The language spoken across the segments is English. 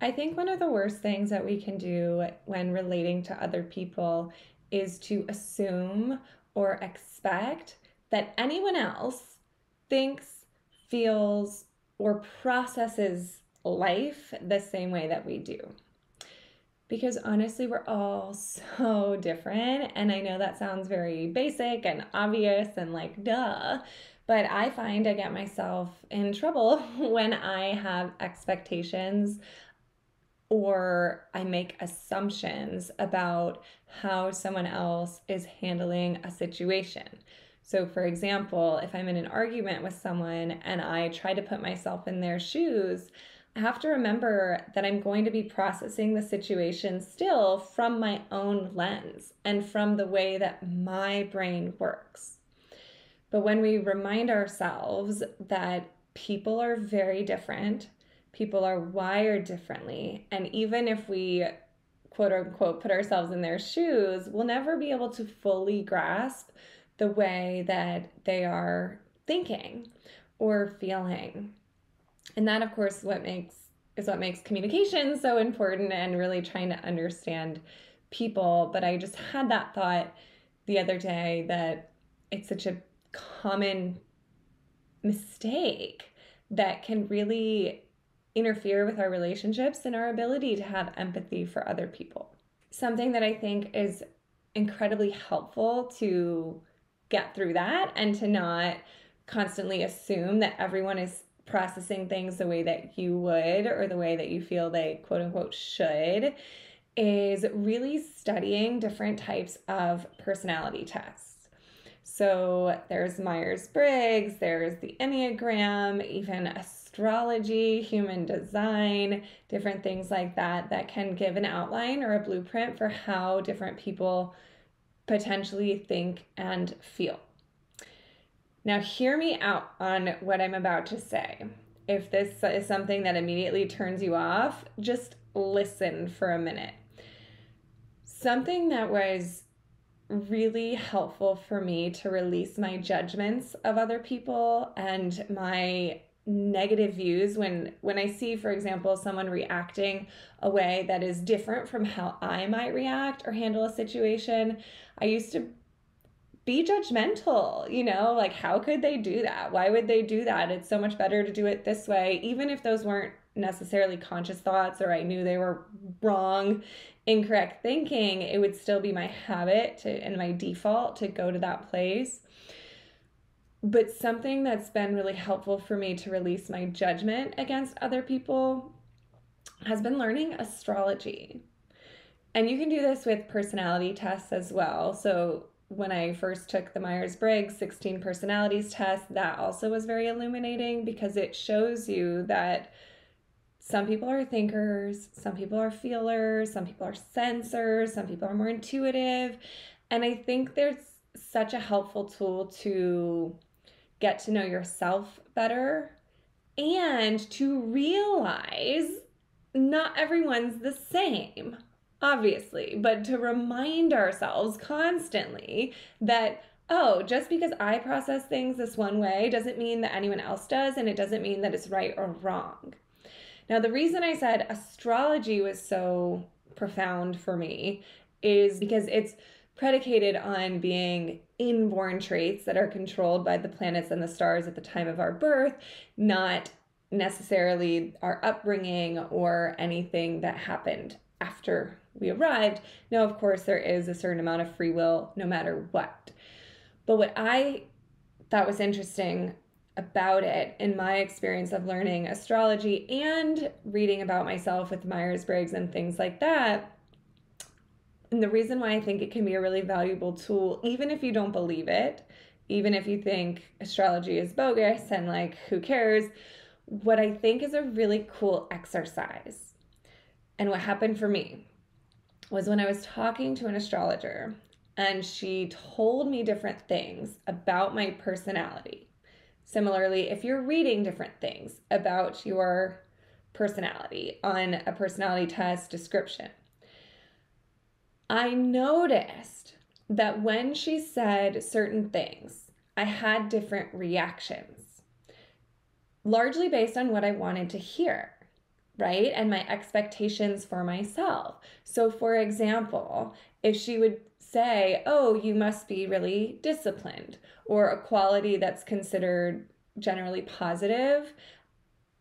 I think one of the worst things that we can do when relating to other people is to assume or expect that anyone else thinks, feels, or processes life the same way that we do. Because honestly, we're all so different. And I know that sounds very basic and obvious and like, duh. But I find I get myself in trouble when I have expectations or I make assumptions about how someone else is handling a situation. So, for example, if I'm in an argument with someone and I try to put myself in their shoes, I have to remember that I'm going to be processing the situation still from my own lens and from the way that my brain works. But when we remind ourselves that people are very different, people are wired differently, and even if we quote unquote put ourselves in their shoes, we'll never be able to fully grasp the way that they are thinking or feeling. And that, of course, what makes communication so important and really trying to understand people. But I just had that thought the other day that it's such a common mistake that can really interfere with our relationships and our ability to have empathy for other people. Something that I think is incredibly helpful to get through that and to not constantly assume that everyone is processing things the way that you would or the way that you feel they quote unquote should is really studying different types of personality tests. So there's Myers-Briggs, there's the Enneagram, even astrology, human design, different things like that that can give an outline or a blueprint for how different people potentially think and feel. Now, hear me out on what I'm about to say. If this is something that immediately turns you off, just listen for a minute. Something that was really helpful for me to release my judgments of other people and my negative views when I see, for example, someone reacting a way that is different from how I might react or handle a situation. I used to be judgmental, like how could they do that? Why would they do that? It's so much better to do it this way, even if those weren't necessarily conscious thoughts or I knew they were wrong, incorrect thinking, it would still be my habit and my default to go to that place. But something that's been really helpful for me to release my judgment against other people has been learning astrology. And you can do this with personality tests as well. So when I first took the Myers-Briggs 16 personalities test, that also was very illuminating because it shows you that some people are thinkers, some people are feelers, some people are sensors, some people are more intuitive. And I think there's such a helpful tool to get to know yourself better and to realize not everyone's the same, obviously, but to remind ourselves constantly that, oh, just because I process things this one way doesn't mean that anyone else does, and it doesn't mean that it's right or wrong. Now, the reason I said astrology was so profound for me is because it's predicated on being inborn traits that are controlled by the planets and the stars at the time of our birth, not necessarily our upbringing or anything that happened after we arrived. Now, of course, there is a certain amount of free will no matter what. But what I thought was interesting about it in my experience of learning astrology and reading about myself with Myers-Briggs and things like that, and the reason why I think it can be a really valuable tool, even if you don't believe it, even if you think astrology is bogus and like, who cares, what I think is a really cool exercise. And what happened for me was when I was talking to an astrologer and she told me different things about my personality. Similarly, if you're reading different things about your personality on a personality test description, I noticed that when she said certain things, I had different reactions, largely based on what I wanted to hear. right? And my expectations for myself. So, for example, if she would say, oh, you must be really disciplined, or a quality that's considered generally positive,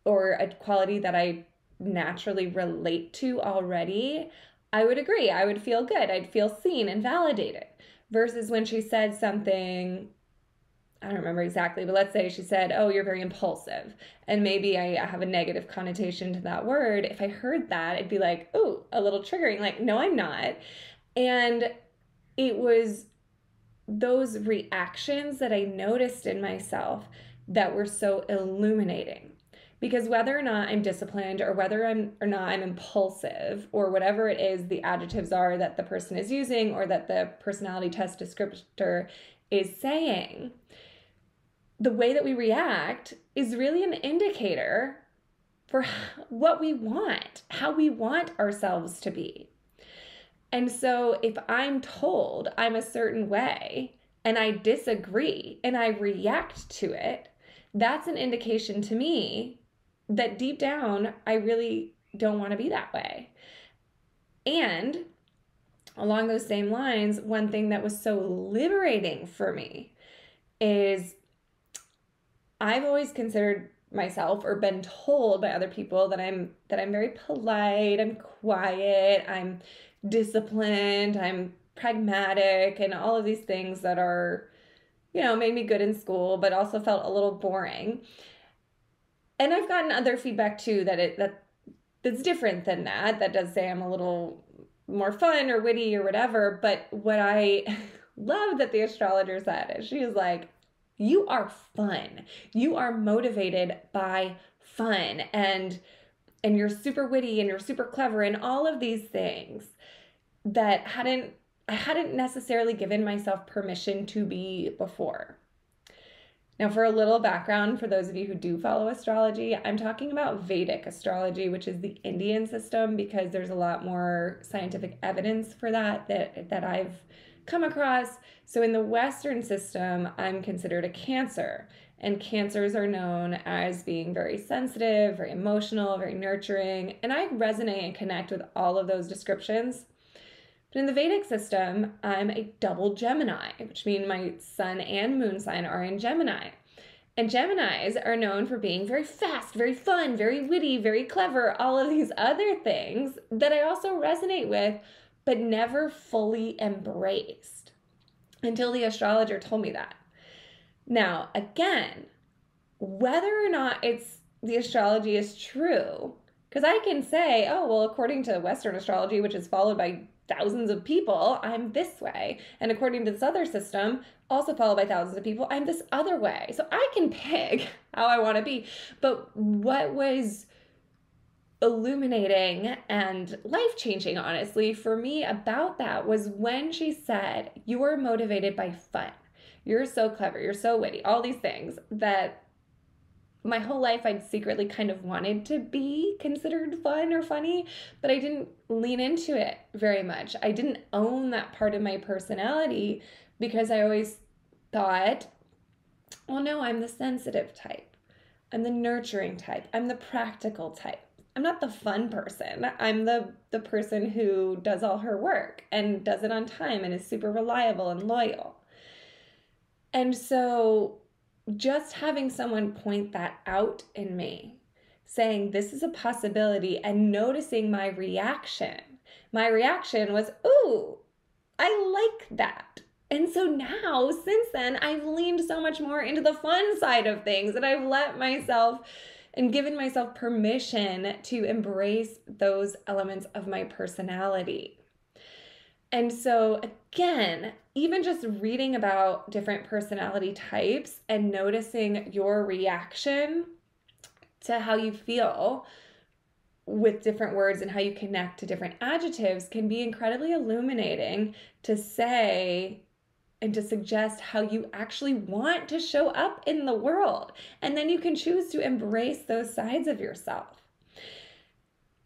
or a quality that I naturally relate to already, I would agree. I would feel good. I'd feel seen and validated. Versus when she said something, I don't remember exactly, but let's say she said, oh, you're very impulsive. And maybe I have a negative connotation to that word. If I heard that, it'd be like, oh, a little triggering. Like, no, I'm not. And it was those reactions that I noticed in myself that were so illuminating. Because whether or not I'm disciplined, or whether I'm impulsive, or whatever it is the adjectives are that the person is using, or that the personality test descriptor is saying, the way that we react is really an indicator for what we want, how we want ourselves to be. And so if I'm told I'm a certain way and I disagree and I react to it, that's an indication to me that deep down, I really don't want to be that way. And along those same lines, one thing that was so liberating for me is I've always considered myself, or been told by other people, that I'm very polite, I'm quiet, I'm disciplined, I'm pragmatic, and all of these things that are, made me good in school, but also felt a little boring. And I've gotten other feedback too that's different than that. That does say I'm a little more fun or witty or whatever. But what I love that the astrologer said is, she was like, you are fun. You are motivated by fun, and you're super witty and you're super clever and all of these things that I hadn't necessarily given myself permission to be before. Now, for a little background, for those of you who do follow astrology, I'm talking about Vedic astrology, which is the Indian system, because there's a lot more scientific evidence for that I've come across. So in the Western system, I'm considered a Cancer, and Cancers are known as being very sensitive, very emotional, very nurturing, and I resonate and connect with all of those descriptions. But in the Vedic system, I'm a double Gemini, which means my sun and moon sign are in Gemini. And Geminis are known for being very fast, very fun, very witty, very clever, all of these other things that I also resonate with, but never fully embraced until the astrologer told me that. Now, again, whether or not the astrology is true, because I can say, oh, well, according to Western astrology, which is followed by thousands of people, I'm this way. And according to this other system, also followed by thousands of people, I'm this other way. So I can pick how I want to be. But what was illuminating and life-changing, honestly, for me about that was when she said, you are motivated by fun. You're so clever. You're so witty. All these things that my whole life I'd secretly kind of wanted to be considered fun or funny, but I didn't lean into it very much. I didn't own that part of my personality because I always thought, well, no, I'm the sensitive type. I'm the nurturing type. I'm the practical type. I'm not the fun person. I'm the person who does all her work and does it on time and is super reliable and loyal. And so just having someone point that out in me, saying this is a possibility, and noticing my reaction. My reaction was, ooh, I like that. And so now, since then, I've leaned so much more into the fun side of things, and I've let myself and given myself permission to embrace those elements of my personality. And so again, even just reading about different personality types and noticing your reaction to how you feel with different words and how you connect to different adjectives can be incredibly illuminating to say and to suggest how you actually want to show up in the world. And then you can choose to embrace those sides of yourself.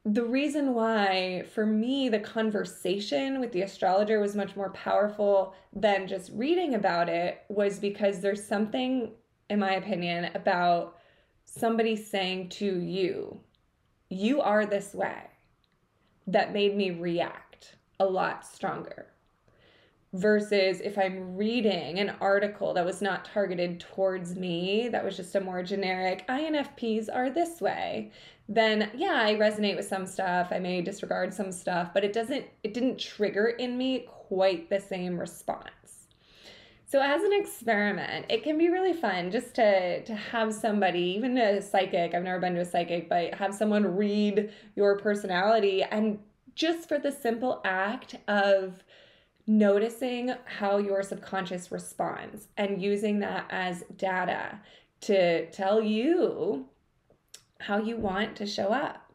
The reason why, for me, the conversation with the astrologer was much more powerful than just reading about it was because there's something, in my opinion, about somebody saying to you, you are this way, that made me react a lot stronger. Versus if I'm reading an article that was not targeted towards me, that was just a more generic, INFPs are this way, then yeah, I resonate with some stuff, I may disregard some stuff, but it didn't trigger in me quite the same response. So as an experiment, it can be really fun just to have somebody, even a psychic, I've never been to a psychic, but have someone read your personality, and just for the simple act of noticing how your subconscious responds and using that as data to tell you how you want to show up.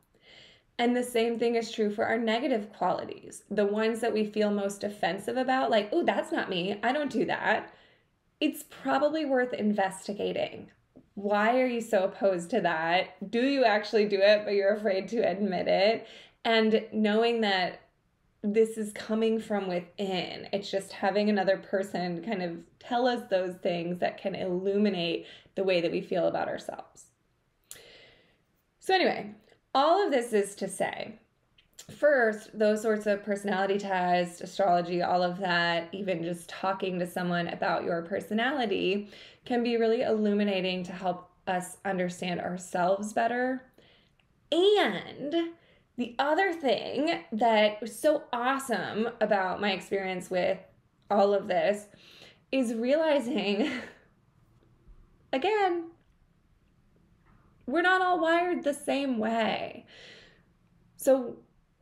And the same thing is true for our negative qualities, the ones that we feel most offensive about, like, oh, that's not me, I don't do that. It's probably worth investigating. Why are you so opposed to that? Do you actually do it, but you're afraid to admit it? And knowing that this is coming from within. It's just having another person kind of tell us those things that can illuminate the way that we feel about ourselves. So anyway, all of this is to say, first, those sorts of personality tests, astrology, all of that, even just talking to someone about your personality can be really illuminating to help us understand ourselves better. And the other thing that was so awesome about my experience with all of this is realizing, again, we're not all wired the same way. So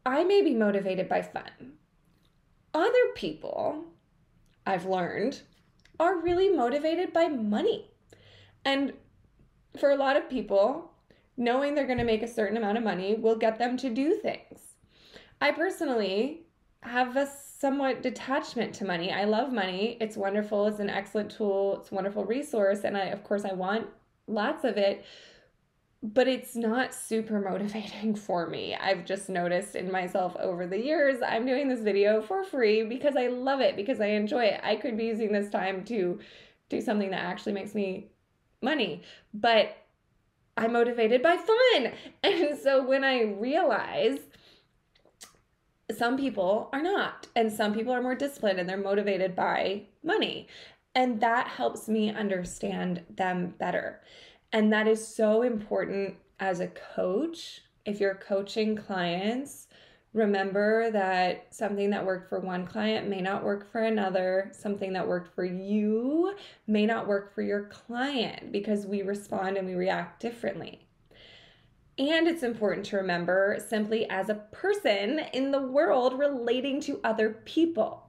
I may be motivated by fun. Other people, I've learned, are really motivated by money. And for a lot of people, knowing they're going to make a certain amount of money will get them to do things. I personally have a somewhat detachment to money. I love money. It's wonderful. It's an excellent tool. It's a wonderful resource. And of course, I want lots of it, but it's not super motivating for me. I've just noticed in myself over the years, I'm doing this video for free because I love it, because I enjoy it. I could be using this time to do something that actually makes me money, but I'm motivated by fun. And so when I realize some people are not, and some people are more disciplined and they're motivated by money, and that helps me understand them better. And that is so important as a coach. If you're coaching clients, remember that something that worked for one client may not work for another. Something that worked for you may not work for your client, because we respond and we react differently. And it's important to remember, simply as a person in the world relating to other people.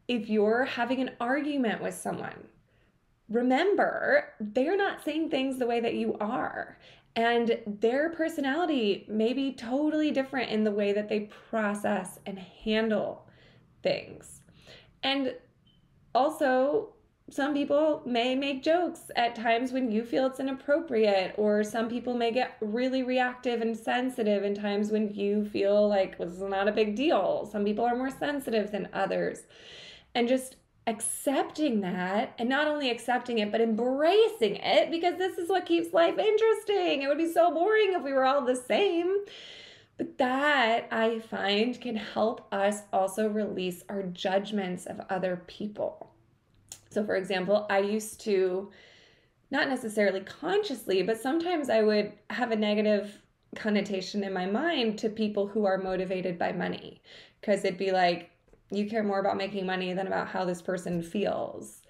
If you're having an argument with someone, remember, they're not saying things the way that you are. And their personality may be totally different in the way that they process and handle things. And also, some people may make jokes at times when you feel it's inappropriate, or some people may get really reactive and sensitive in times when you feel like, well, this is not a big deal. Some people are more sensitive than others. And just accepting that, and not only accepting it, but embracing it, because this is what keeps life interesting. It would be so boring if we were all the same. But that, I find, can help us also release our judgments of other people. So for example, I used to, not necessarily consciously, but sometimes I would have a negative connotation in my mind to people who are motivated by money, because it'd be like, you care more about making money than about how this person feels.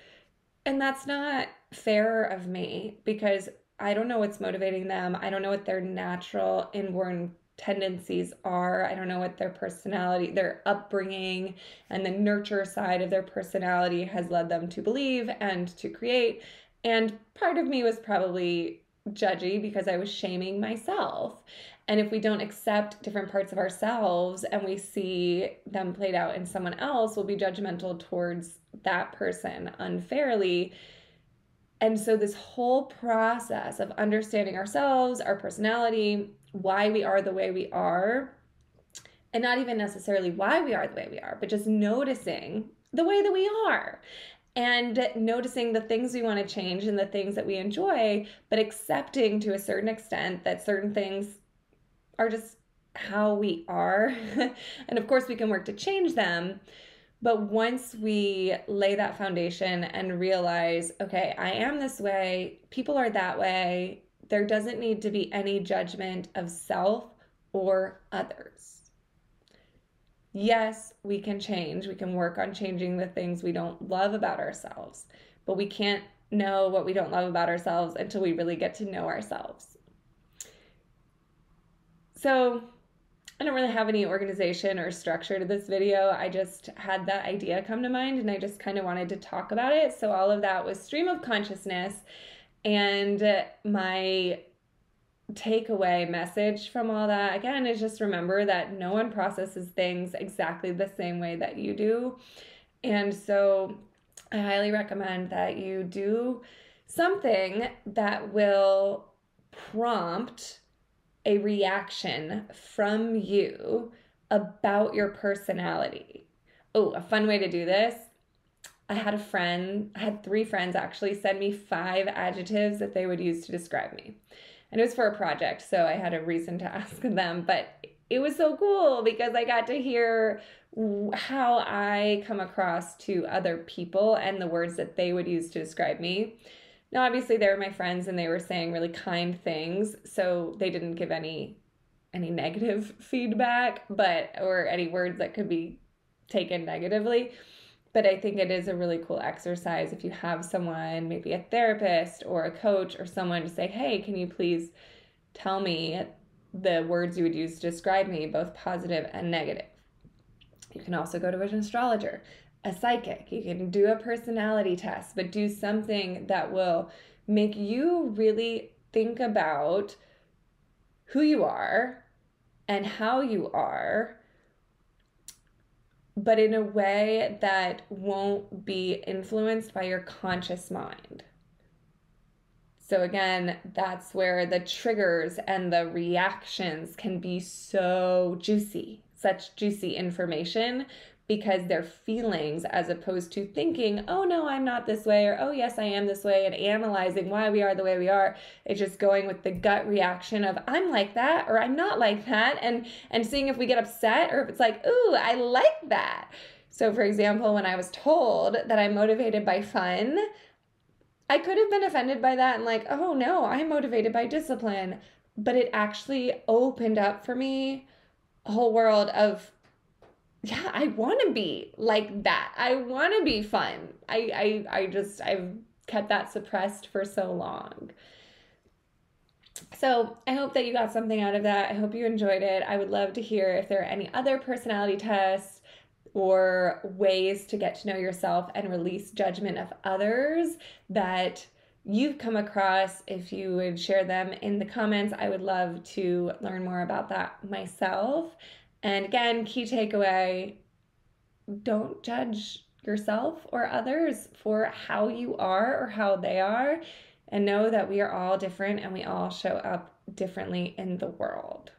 And that's not fair of me, because I don't know what's motivating them. I don't know what their natural inborn tendencies are. I don't know what their personality, their upbringing, and the nurture side of their personality has led them to believe and to create. And part of me was probably judgy because I was shaming myself. And if we don't accept different parts of ourselves and we see them played out in someone else, we'll be judgmental towards that person unfairly. And so this whole process of understanding ourselves, our personality, why we are the way we are, and not even necessarily why we are the way we are, but just noticing the way that we are, and noticing the things we want to change and the things that we enjoy, but accepting to a certain extent that certain things are just how we are. And of course, we can work to change them. But once we lay that foundation and realize, okay, I am this way, people are that way, there doesn't need to be any judgment of self or others. Yes, we can change. We can work on changing the things we don't love about ourselves, but we can't know what we don't love about ourselves until we really get to know ourselves. So I don't really have any organization or structure to this video. I just had that idea come to mind and I just kind of wanted to talk about it. So all of that was stream of consciousness, and my takeaway message from all that, again, is just remember that no one processes things exactly the same way that you do. And so I highly recommend that you do something that will prompt a reaction from you about your personality. Oh, a fun way to do this. I had 3 friends actually send me 5 adjectives that they would use to describe me. And it was for a project, so I had a reason to ask them, but it was so cool because I got to hear how I come across to other people and the words that they would use to describe me. Now, obviously, they were my friends and they were saying really kind things, so they didn't give any negative feedback, or any words that could be taken negatively. But I think it is a really cool exercise if you have someone, maybe a therapist or a coach or someone, to say, hey, can you please tell me the words you would use to describe me, both positive and negative. You can also go to an astrologer, a psychic. You can do a personality test, but do something that will make you really think about who you are and how you are, but in a way that won't be influenced by your conscious mind. So again, that's where the triggers and the reactions can be so juicy, such juicy information, because they're feelings as opposed to thinking, oh no, I'm not this way, or oh yes, I am this way, and analyzing why we are the way we are. It's just going with the gut reaction of I'm like that or I'm not like that, and seeing if we get upset or if it's like, ooh, I like that. So for example, when I was told that I'm motivated by fun, I could have been offended by that and like, oh no, I'm motivated by discipline. But it actually opened up for me a whole world of, yeah, I want to be like that. I want to be fun. I've kept that suppressed for so long. So I hope that you got something out of that. I hope you enjoyed it. I would love to hear if there are any other personality tests or ways to get to know yourself and release judgment of others that you've come across. If you would share them in the comments, I would love to learn more about that myself. And again, key takeaway, don't judge yourself or others for how you are or how they are, and know that we are all different and we all show up differently in the world.